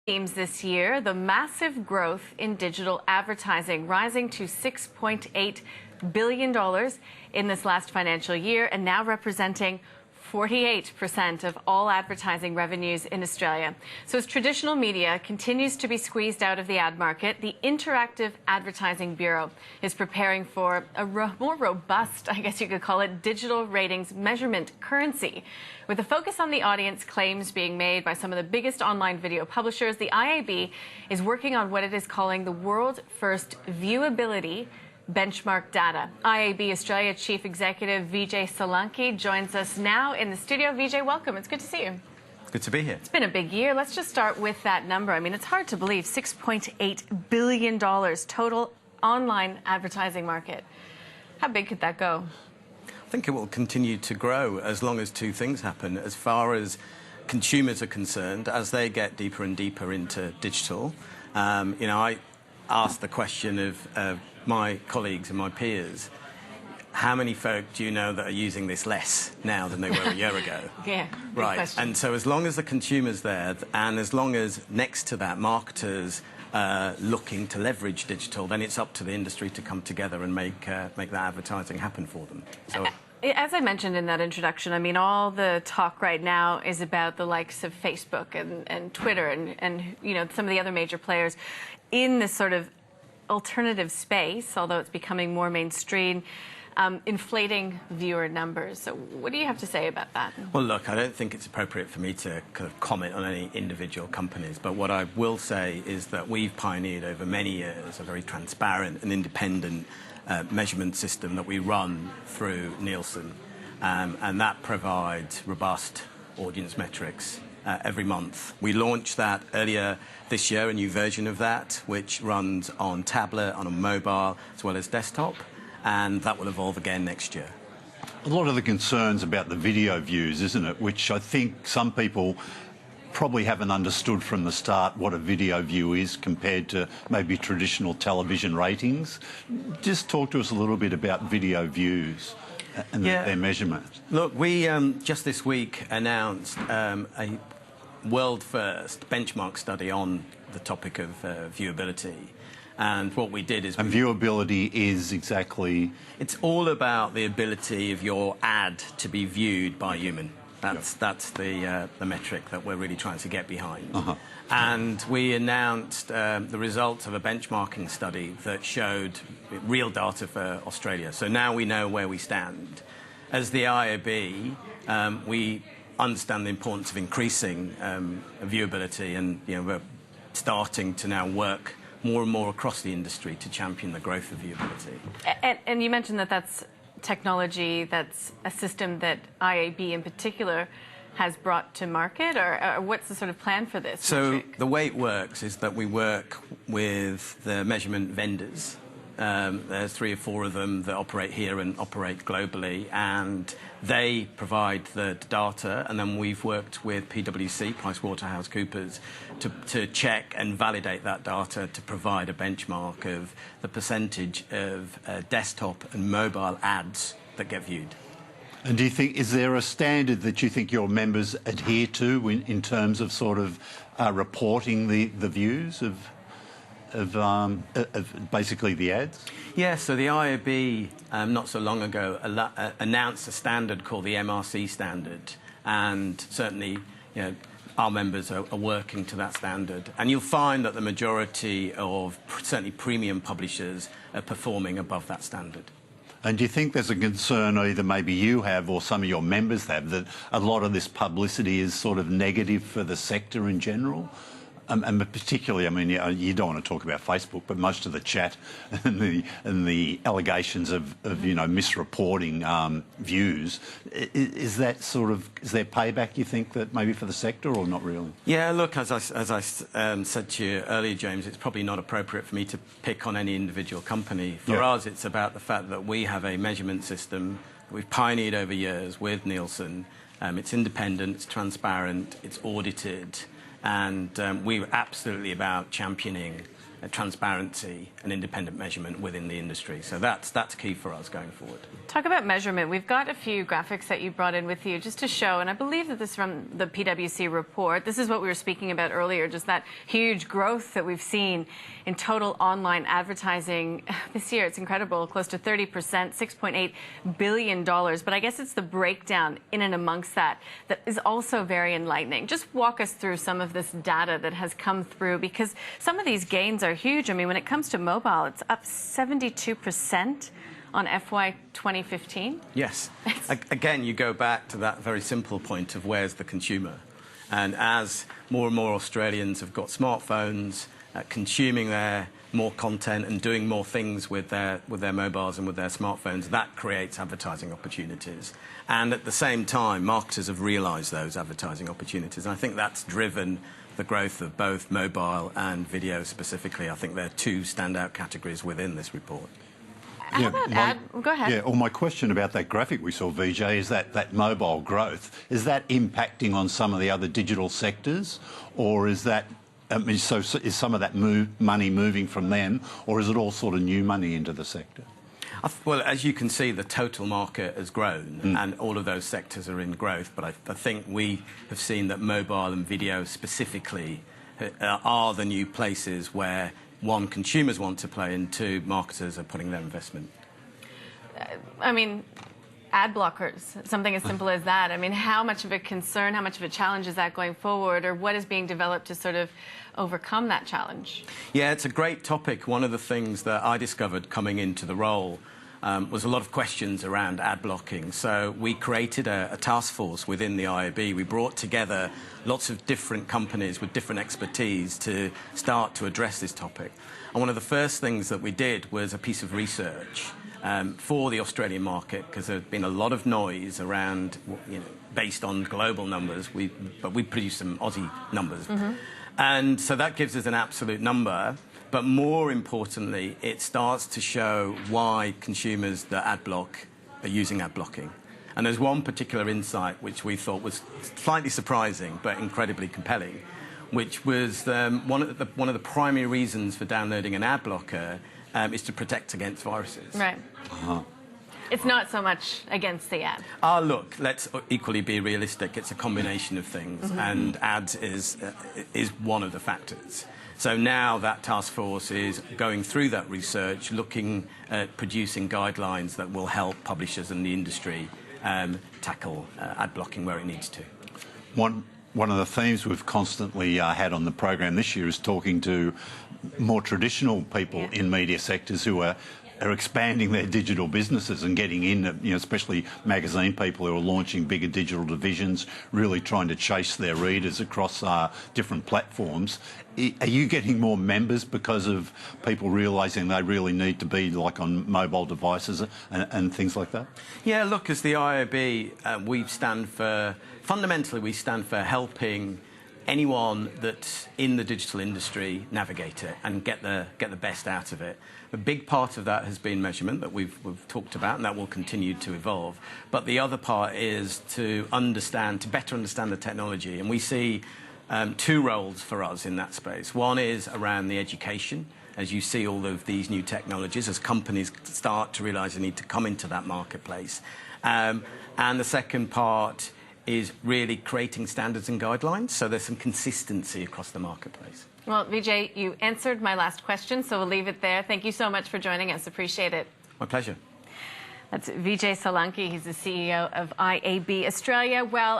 Themes this year, the massive growth in digital advertising, rising to $6.8 billion in this last financial year and now representing 48% of all advertising revenues in Australia. So as traditional media continues to be squeezed out of the ad market, the Interactive Advertising Bureau is preparing for a more robust, I guess you could call it, digital ratings measurement currency. With a focus on the audience claims being made by some of the biggest online video publishers, the IAB is working on what it is calling the world's first viewability benchmark data. IAB Australia Chief Executive Vijay Solanki joins us now in the studio. Vijay, welcome. It's good to see you. Good to be here. It's been a big year. Let's just start with that number. I mean, it's hard to believe, $6.8 billion total online advertising market. How big could that go? I think it will continue to grow as long as two things happen. As far as consumers are concerned, as they get deeper and deeper into digital, I asked the question of my colleagues and my peers, how many folk do you know that are using this less now than they were a year ago? Yeah, right. Question. And so as long as the consumer's there, and as long as next to that marketers looking to leverage digital, then it's up to the industry to come together and make that advertising happen for them. So. As I mentioned in that introduction, I mean, all the talk right now is about the likes of Facebook and Twitter and some of the other major players in this sort of alternative space, although it's becoming more mainstream, inflating viewer numbers. So what do you have to say about that? Well, look, I don't think it's appropriate for me to kind of comment on any individual companies, but what I will say is that we've pioneered over many years a very transparent and independent measurement system that we run through Nielsen, and that provides robust audience metrics every month. We launched that earlier this year, a new version of that, which runs on tablet, on a mobile, as well as desktop, and that will evolve again next year. A lot of the concerns about the video views, isn't it, which I think some people probably haven't understood from the start what a video view is compared to maybe traditional television ratings. Just talk to us a little bit about video views and their measurement. Look, we just this week announced a world-first benchmark study on the topic of viewability. And what we did is... And viewability is exactly... It's all about the ability of your ad to be viewed by a human. That's the metric that we're really trying to get behind. And we announced the results of a benchmarking study that showed real data for Australia. So now we know where we stand. As the IAB, we understand the importance of increasing viewability, and we're starting to now work more and more across the industry to champion the growth of viewability. And you mentioned that that's technology, that's a system that IAB in particular has brought to market, or what's the sort of plan for this? So the way it works is that we work with the measurement vendors. There's 3 or 4 of them that operate here and operate globally, and they provide the data, and then we've worked with PwC, PricewaterhouseCoopers, to check and validate that data to provide a benchmark of the percentage of desktop and mobile ads that get viewed. And do you think, is there a standard that you think your members adhere to in terms of sort of reporting the views of basically the ads? Yeah, so the IAB not so long ago announced a standard called the MRC standard, and certainly our members are working to that standard. And you'll find that the majority of certainly premium publishers are performing above that standard. And do you think there's a concern either maybe you have or some of your members have that a lot of this publicity is sort of negative for the sector in general? And particularly, I mean, you don't want to talk about Facebook, but most of the chat and the allegations of misreporting views, is there payback, you think, that maybe for the sector, or not really? Yeah, look, as I said to you earlier, James, it's probably not appropriate for me to pick on any individual company. For us, it's about the fact that we have a measurement system that we've pioneered over years with Nielsen. It's independent, it's transparent, it's audited. And we're absolutely about championing transparency and independent measurement within the industry. So that's key for us going forward. Talk about measurement. We've got a few graphics that you brought in with you just to show, and I believe that this is from the PwC report. This is what we were speaking about earlier, just that huge growth that we've seen in total online advertising this year. It's incredible, close to 30%, $6.8 billion. But I guess it's the breakdown in and amongst that that is also very enlightening. Just walk us through some of this data that has come through, because some of these gains are huge. I mean, when it comes to mobile, it's up 72% on FY 2015. Yes. Again, you go back to that very simple point of where's the consumer. And as more and more Australians have got smartphones, consuming their more content and doing more things with their mobiles and with their smartphones, that creates advertising opportunities. And at the same time, marketers have realised those advertising opportunities. And I think that's driven the growth of both mobile and video specifically. I think they're two standout categories within this report. How about go ahead. Yeah, well, my question about that graphic we saw, Vijay, is that mobile growth, is that impacting on some of the other digital sectors, or is that, so is some of that money moving from them, or is it all sort of new money into the sector? Well, as you can see, the total market has grown and all of those sectors are in growth. But I think we have seen that mobile and video specifically are the new places where, one, consumers want to play, and two, marketers are putting their investment. I mean, ad blockers, something as simple as that. I mean, how much of a concern, how much of a challenge is that going forward, or what is being developed to sort of overcome that challenge? Yeah, it's a great topic. One of the things that I discovered coming into the role was a lot of questions around ad blocking. So we created a task force within the IAB. We brought together lots of different companies with different expertise to start to address this topic. And one of the first things that we did was a piece of research for the Australian market, because there's been a lot of noise around, based on global numbers, but we produced some Aussie numbers. And so that gives us an absolute number. But more importantly, it starts to show why consumers that ad block are using ad blocking. And there's one particular insight which we thought was slightly surprising but incredibly compelling, which was one of the primary reasons for downloading an ad blocker is to protect against viruses. Right. It's not so much against the ad. Look, let's equally be realistic. It's a combination of things, and ads is one of the factors. So now that task force is going through that research, looking at producing guidelines that will help publishers and the industry tackle ad blocking where it needs to. One of the themes we've constantly had on the program this year is talking to more traditional people in media sectors who are expanding their digital businesses and getting in, especially magazine people who are launching bigger digital divisions, really trying to chase their readers across different platforms. Are you getting more members because of people realising they really need to be like on mobile devices and things like that? Yeah, look, as the IAB, fundamentally we stand for helping anyone that's in the digital industry navigate it and get the best out of it. A big part of that has been measurement that we've talked about, and that will continue to evolve. But the other part is to better understand the technology. And we see two roles for us in that space. One is around the education, as you see all of these new technologies, as companies start to realise they need to come into that marketplace. And the second part is really creating standards and guidelines, so there's some consistency across the marketplace. Well, Vijay, you answered my last question, so we'll leave it there. Thank you so much for joining us. Appreciate it. My pleasure. That's Vijay Solanki. He's the CEO of IAB Australia. Well,